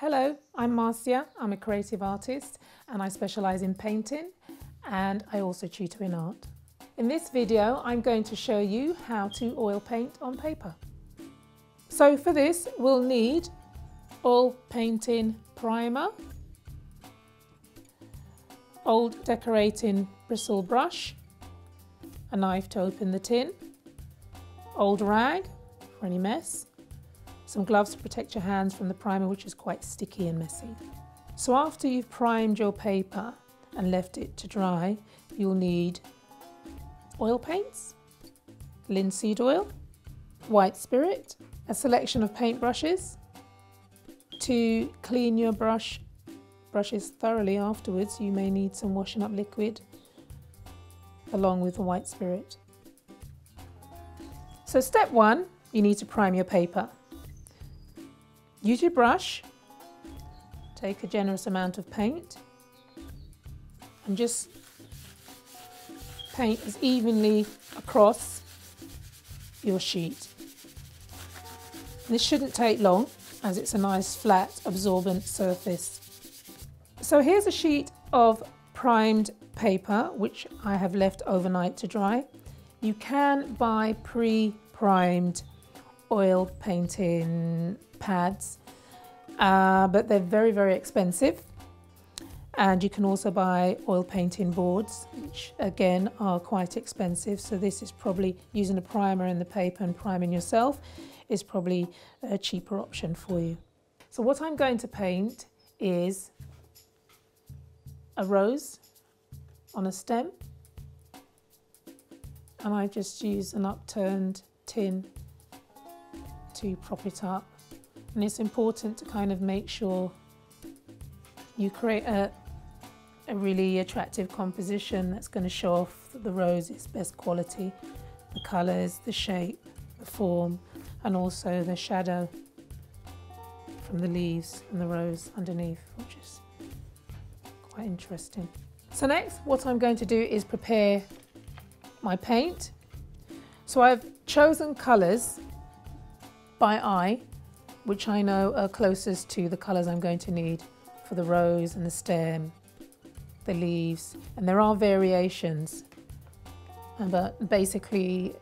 Hello, I'm Marcia. I'm a creative artist and I specialise in painting, and I also tutor in art. In this video, I'm going to show you how to oil paint on paper. So for this, we'll need oil painting primer, old decorating bristle brush, a knife to open the tin, old rag for any mess, some gloves to protect your hands from the primer, which is quite sticky and messy. So after you've primed your paper and left it to dry, you'll need oil paints, linseed oil, white spirit, a selection of paint brushes. To clean your brushes thoroughly afterwards, you may need some washing up liquid along with the white spirit. So step one, you need to prime your paper. Use your brush, take a generous amount of paint and just paint as evenly across your sheet. This shouldn't take long as it's a nice flat absorbent surface. So here's a sheet of primed paper which I have left overnight to dry. You can buy pre-primed oil painting pads, but they're very, very expensive. And you can also buy oil painting boards, which again are quite expensive. So this is probably using a primer in the paper and priming yourself is probably a cheaper option for you. So what I'm going to paint is a rose on a stem, and I just use an upturned tin to prop it up. And it's important to kind of make sure you create a really attractive composition that's going to show off that the rose is best quality, the colours, the shape, the form, and also the shadow from the leaves and the rose underneath, which is quite interesting. So next, what I'm going to do is prepare my paint. So I've chosen colours by eye, which I know are closest to the colours I'm going to need for the rose and the stem, the leaves, and there are variations. But basically,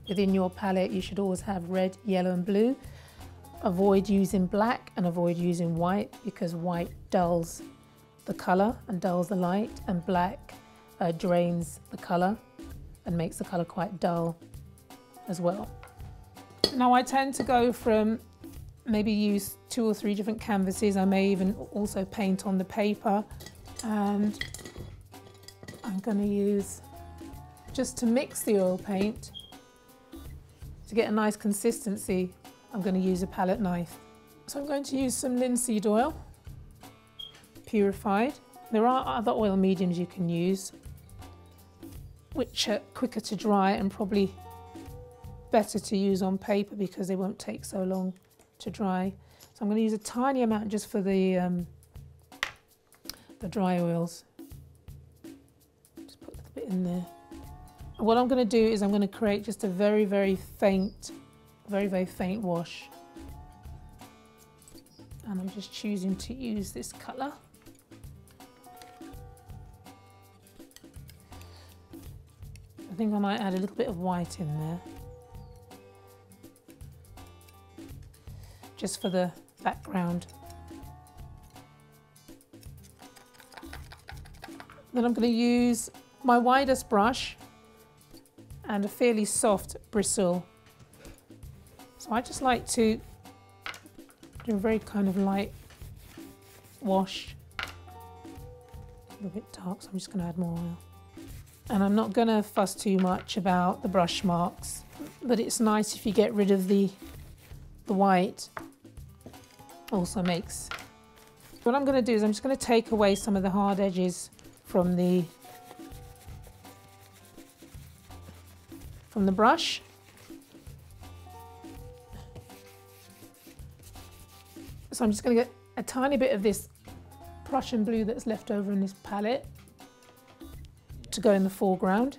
within your palette, you should always have red, yellow and blue. Avoid using black and avoid using white, because white dulls the colour and dulls the light, and black drains the colour and makes the colour quite dull as well. Now I tend to go from maybe use 2 or 3 different canvases. I may even also paint on the paper, and I'm going to use, just to mix the oil paint, to get a nice consistency, I'm going to use a palette knife. So I'm going to use some linseed oil, purified. There are other oil mediums you can use, which are quicker to dry and probably better to use on paper because they won't take so long to dry. So I'm going to use a tiny amount just for the dry oils. Just put a little bit in there. And what I'm going to do is I'm going to create just a very, very faint wash. And I'm just choosing to use this colour. I think I might add a little bit of white in there, just for the background. Then I'm going to use my widest brush and a fairly soft bristle. So I just like to do a very kind of light wash. A little bit dark, so I'm just going to add more oil. And I'm not going to fuss too much about the brush marks, but it's nice if you get rid of the white. Also makes. What I'm going to do is I'm just going to take away some of the hard edges from the brush. So I'm just going to get a tiny bit of this Prussian blue that's left over in this palette to go in the foreground.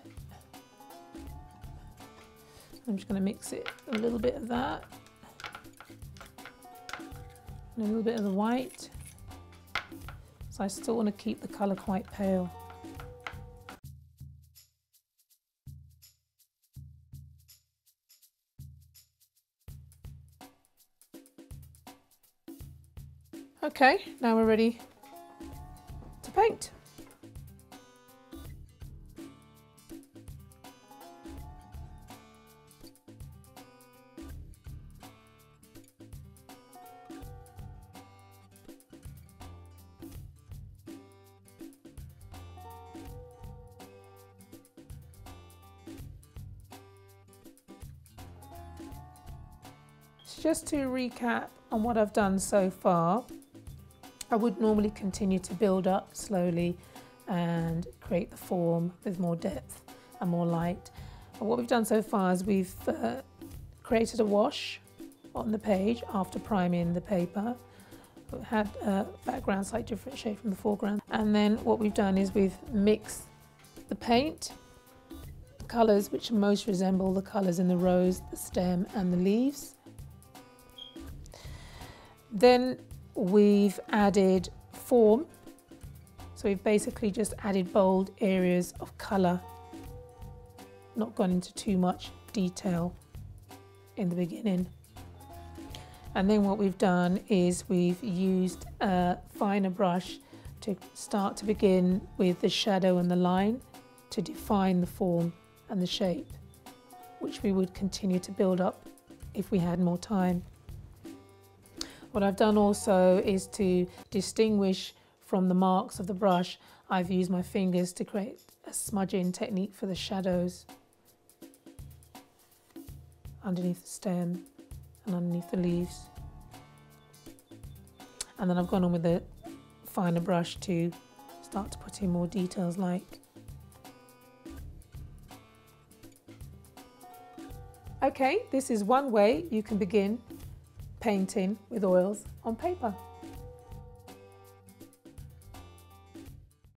I'm just going to mix it, a little bit of that. and a little bit of the white. So I still want to keep the colour quite pale. Okay, now we're ready to paint. Just to recap on what I've done so far, I would normally continue to build up slowly and create the form with more depth and more light. But what we've done so far is we've created a wash on the page after priming the paper. It had a background slightly different shade from the foreground. And then what we've done is we've mixed the paint, the colours which most resemble the colours in the rose, the stem and the leaves. Then we've added form, so we've basically just added bold areas of colour, not gone into too much detail in the beginning. And then what we've done is we've used a finer brush to start to begin with the shadow and the line to define the form and the shape, which we would continue to build up if we had more time. What I've done also is to distinguish from the marks of the brush, I've used my fingers to create a smudging technique for the shadows underneath the stem and underneath the leaves. And then I've gone on with a finer brush to start to put in more details like. Okay, this is one way you can begin painting with oils on paper.